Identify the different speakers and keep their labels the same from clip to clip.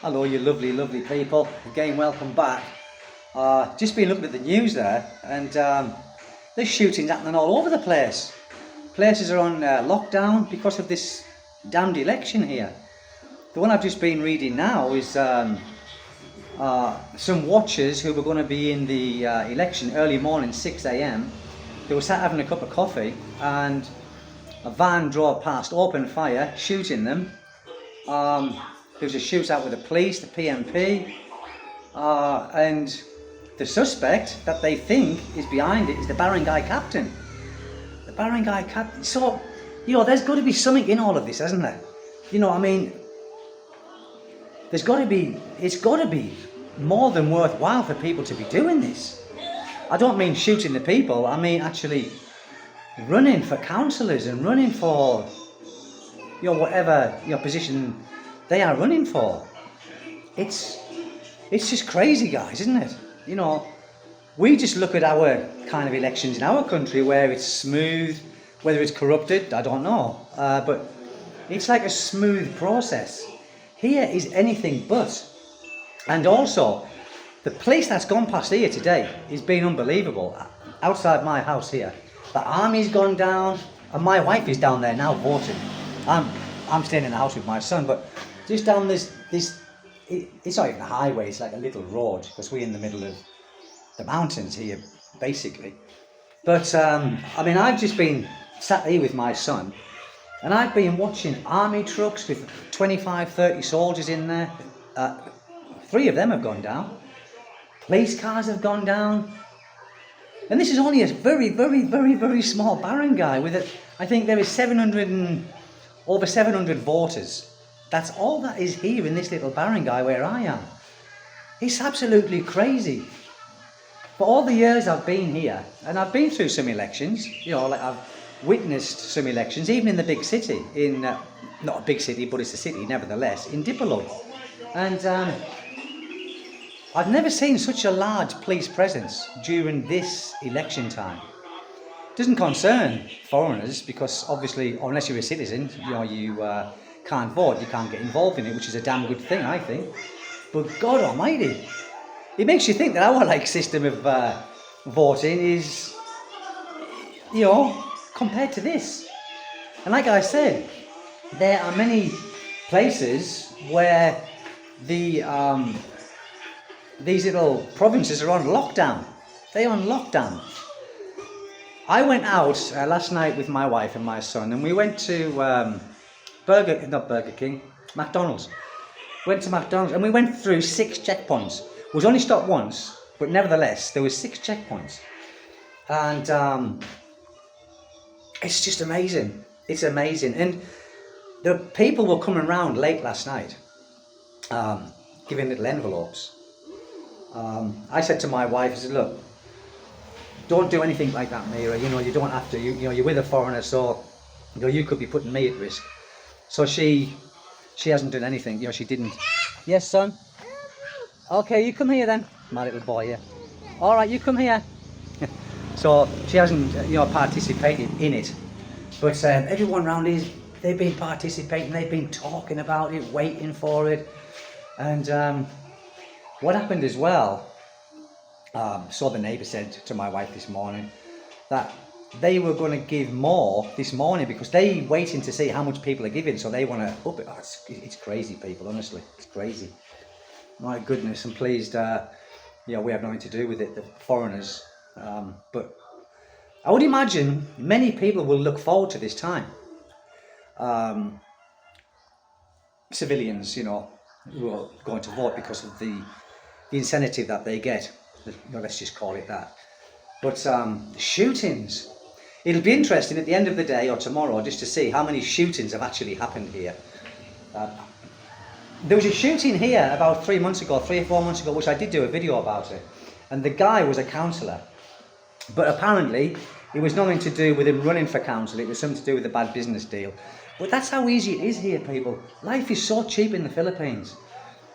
Speaker 1: Hello, you lovely, lovely people. Again, welcome back. Just been looking at the news there, and there's shootings happening all over the place. Places are on lockdown because of this damned election here. The one I've just been reading now is some watchers who were going to be in the election early morning, 6 a.m. They were sat having a cup of coffee, and a van drove past, opened fire, shooting them. There was a shootout with the police, the PMP, and the suspect that they think is behind it is the barangay captain. The barangay captain. So, there's got to be something in all of this, hasn't there? It's got to be more than worthwhile for people to be doing this. I don't mean shooting the people, I mean actually running for councillors and running for, whatever your position they are running for. It's just crazy, guys, isn't it? We just look at our kind of elections in our country where it's smooth, whether it's corrupted, I don't know, but it's like a smooth process. Here is anything but. And also, the police that's gone past here today has been unbelievable. Outside my house here, the army's gone down, and my wife is down there now voting. I'm staying in the house with my son, but just down this it's not even a highway, it's like a little road, because we're in the middle of the mountains here, basically. But, I've just been sat here with my son, and I've been watching army trucks with 25, 30 soldiers in there. 3 of them have gone down. Police cars have gone down. And this is only a very, very, very, very small barangay with it. I think there is over 700 voters. That's all that is here in this little barangay where I am. It's absolutely crazy. For all the years I've been here, and I've been through some elections, I've witnessed some elections, even in the big city, not a big city, but it's a city nevertheless, in Dipolo. And I've never seen such a large police presence during this election time. It doesn't concern foreigners because obviously, unless you're a citizen, you can't vote, you can't get involved in it, which is a damn good thing, I think. But God Almighty, it makes you think that our system of voting is, compared to this. And like I said, there are many places where these little provinces are on lockdown. They're on lockdown. I went out last night with my wife and my son, and we went to McDonald's. Went to McDonald's, and we went through 6 checkpoints. We was only stopped once, but nevertheless, there were 6 checkpoints. And it's just amazing. It's amazing. And the people were coming around late last night, giving little envelopes. I said to my wife, I said, look, don't do anything like that, Mira. You don't have to. You're with a foreigner, so you could be putting me at risk. So she hasn't done anything. She didn't. Yes, son. Okay, you come here then, my little boy. Yeah. All right, you come here. So she hasn't, participated in it. But everyone around here, they've been participating. They've been talking about it, waiting for it. And what happened as well? So the neighbour said to my wife this morning that they were going to give more this morning because they're waiting to see how much people are giving, so they want to up it. Oh, it's crazy, people, honestly. It's crazy. My goodness, I'm pleased, we have nothing to do with it, the foreigners. But I would imagine many people will look forward to this time. Civilians, who are going to vote because of the incentive that they get. Let's just call it that. But shootings. It'll be interesting at the end of the day or tomorrow just to see how many shootings have actually happened here. There was a shooting here about 3 or 4 months ago, which I did do a video about it. And the guy was a councillor. But apparently, it was nothing to do with him running for council. It was something to do with a bad business deal. But that's how easy it is here, people. Life is so cheap in the Philippines.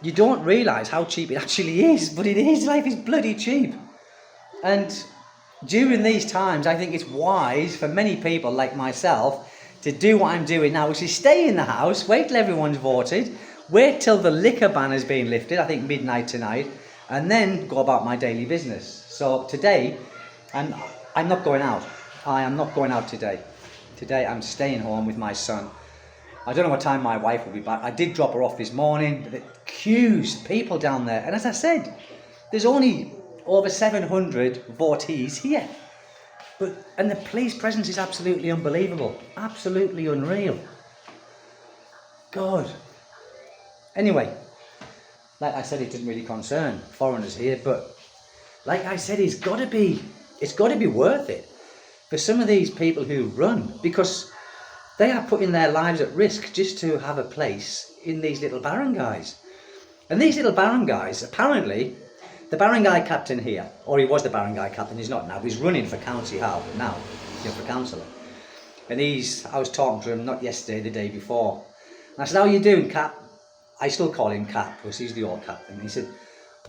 Speaker 1: You don't realise how cheap it actually is, but it is. Life is bloody cheap. And during these times, I think it's wise for many people like myself to do what I'm doing now, which is stay in the house, wait till everyone's voted, wait till the liquor ban has been lifted, I think midnight tonight, and then go about my daily business. So today, I'm not going out. I am not going out today. Today I'm staying home with my son. I don't know what time my wife will be back. I did drop her off this morning, but the queues, people down there. And as I said, there's only over 700 votees here. And the police presence is absolutely unbelievable. Absolutely unreal. God. Anyway, like I said, it didn't really concern foreigners here, but like I said, it's got to be worth it for some of these people who run, because they are putting their lives at risk just to have a place in these little barangays. And these little barangays, apparently, the barangay captain here, or he was the barangay captain, he's not now, he's running for County Hall now, for councillor. And I was talking to him, not yesterday, the day before. And I said, how are you doing, Cap? I still call him Cap, because he's the old captain. He said,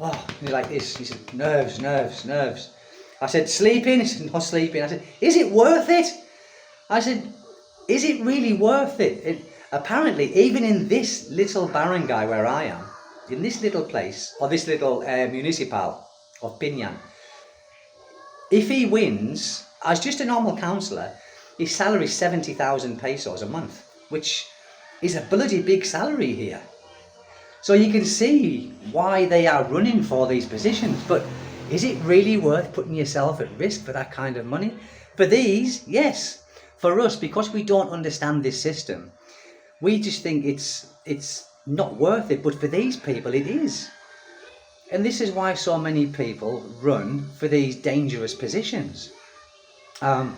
Speaker 1: oh, he's like this. He said, nerves. I said, sleeping? He said, not sleeping. I said, is it worth it? I said, is it really worth it? Apparently, even in this little barangay where I am, in this little place, or this little municipal of Pinyan, if he wins, as just a normal councillor, his salary is 70,000 pesos a month, which is a bloody big salary here. So you can see why they are running for these positions, but is it really worth putting yourself at risk for that kind of money? For these, yes. For us, because we don't understand this system, we just think it's not worth it, but for these people it is. And this is why so many people run for these dangerous positions. What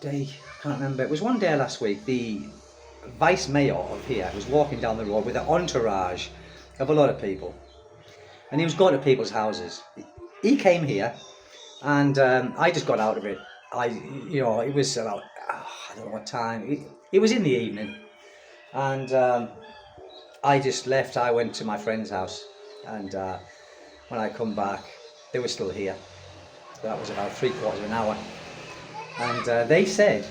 Speaker 1: day? I can't remember. It was one day last week, the vice mayor of here was walking down the road with an entourage of a lot of people, and he was going to people's houses. He came here, and I just got out of it. It was about, I don't know what time. It was in the evening, and I just left. I went to my friend's house, and when I come back, they were still here. That was about 3/4 of an hour, and they said,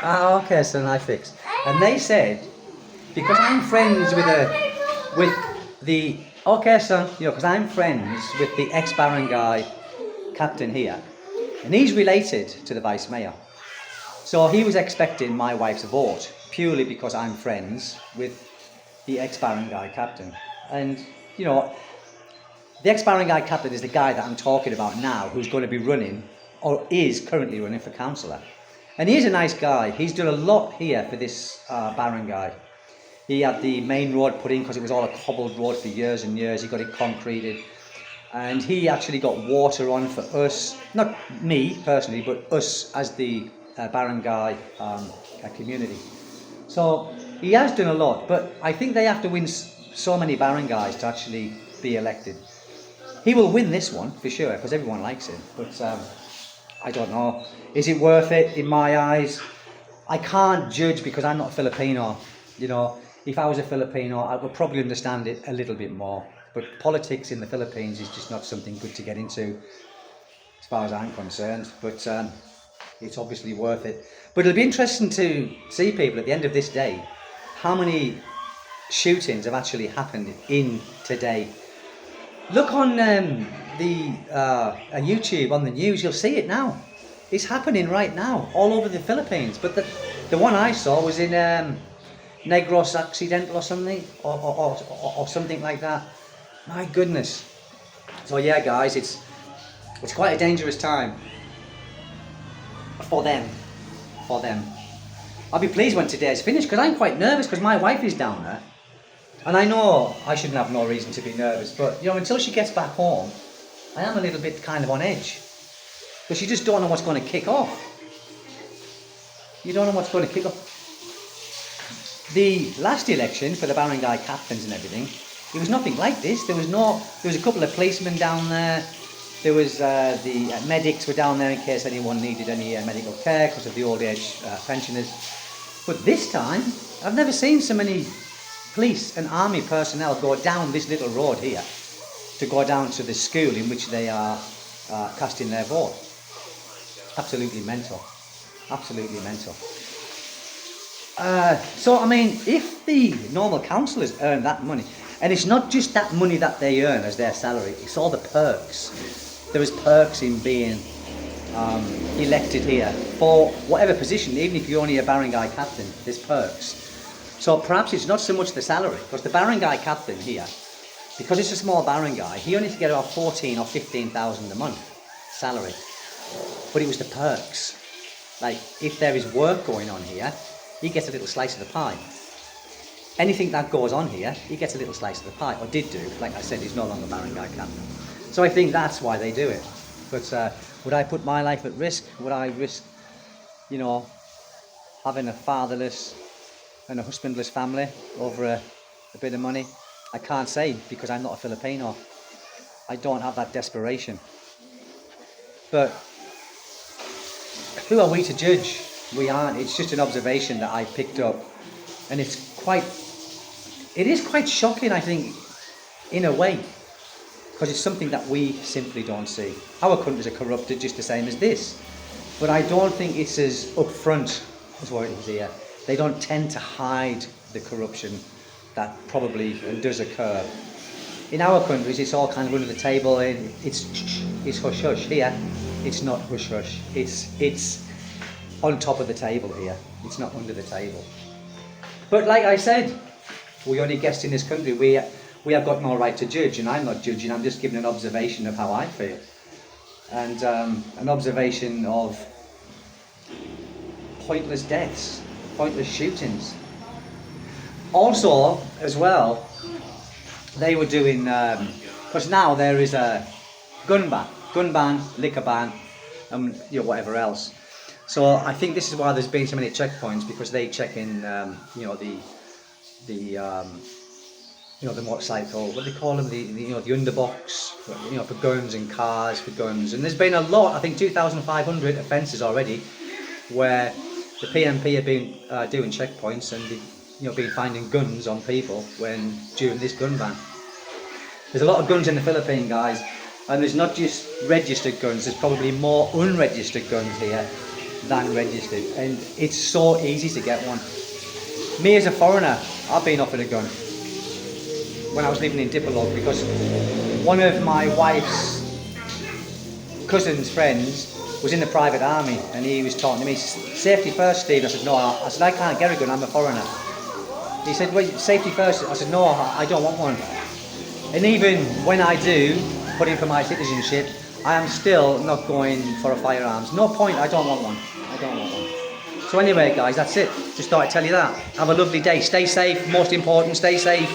Speaker 1: okay, son, I fixed. And they said, because I'm friends with the okay, son, because I'm friends with the ex-barangay captain here, and he's related to the vice mayor. So he was expecting my wife's vote purely because I'm friends with the ex-barangay captain. And the ex-barangay captain is the guy that I'm talking about now, who's going to be running, or is currently running, for councillor. And he's a nice guy. He's done a lot here for this barangay. He had the main road put in because it was all a cobbled road for years and years. He got it concreted. And he actually got water on for us, not me personally, but us as the barangay community. So he has done a lot, but I think they have to win so many barangays to actually be elected. He will win this one for sure because everyone likes him, but I don't know. Is it worth it in my eyes? I can't judge because I'm not Filipino. If I was a Filipino, I would probably understand it a little bit more. But politics in the Philippines is just not something good to get into, as far as I'm concerned. But it's obviously worth it. But it'll be interesting to see, people, at the end of this day, how many shootings have actually happened in today. Look on YouTube, on the news, you'll see it now. It's happening right now, all over the Philippines. But the one I saw was in Negros Occidental or something, or something like that. My goodness. So yeah, guys, it's quite a dangerous time for them. I'll be pleased when today's finished, because I'm quite nervous because my wife is down there. And I know I shouldn't have no reason to be nervous, but until she gets back home, I am a little bit kind of on edge. Because you just don't know what's going to kick off. You don't know what's going to kick off. The last election for the barangay captains and everything, it was nothing like this. There was a couple of policemen down there. There was the medics were down there in case anyone needed any medical care because of the old age pensioners. But this time, I've never seen so many police and army personnel go down this little road here to go down to the school in which they are casting their vote. Absolutely mental. Absolutely mental. So, I mean, if the normal councillors earn that money, and it's not just that money that they earn as their salary, it's all the perks. There is perks in being elected here for whatever position, even if you're only a barangay captain, there's perks. So perhaps it's not so much the salary, because the barangay captain here, because it's a small barangay, he only gets about 14 or 15,000 a month salary. But it was the perks. Like, if there is work going on here, he gets a little slice of the pie. Anything that goes on here, he gets a little slice of the pie, or did do. Like I said, he's no longer barangay captain. So I think that's why they do it. But would I put my life at risk? Would I risk, you know, having a fatherless and a husbandless family over a bit of money? I can't say, because I'm not a Filipino. I don't have that desperation. But who are we to judge? We aren't. It's just an observation that I picked up, and it is quite shocking, I think, in a way, because it's something that we simply don't see. Our countries are corrupted just the same as this, but I don't think it's as upfront as what it is here. They don't tend to hide the corruption that probably does occur. In our countries, it's all kind of under the table, and it's hush hush. Here, it's not hush hush. It's on top of the table here. It's not under the table. But like I said, we're only guests in this country. We have got no right to judge, and I'm not judging. I'm just giving an observation of how I feel, and an observation of pointless deaths, pointless shootings. Also, as well, they were doing, because now there is a gun ban, liquor ban, and whatever else. So I think this is why there's been so many checkpoints, because they check in, the motorcycle, what do they call them, the underbox, for guns, and cars for guns. And there's been a lot, I think 2,500 offences already, where the PNP have been doing checkpoints and been finding guns on people during this gun ban. There's a lot of guns in the Philippines, guys, and there's not just registered guns. There's probably more unregistered guns here than registered, and it's so easy to get one. Me as a foreigner, I've been offered a gun when I was living in Dipolog, because one of my wife's cousin's friends was in the private army, and he was talking to me, safety first, Steve. I said, no. I said, I can't get a gun, I'm a foreigner. He said, well, safety first. I said, no, I don't want one. And even when I do put in for my citizenship, I am still not going for a firearms. No point, I don't want one. So anyway, guys, that's it. Just thought I'd tell you that. Have a lovely day. Stay safe. Most important, stay safe.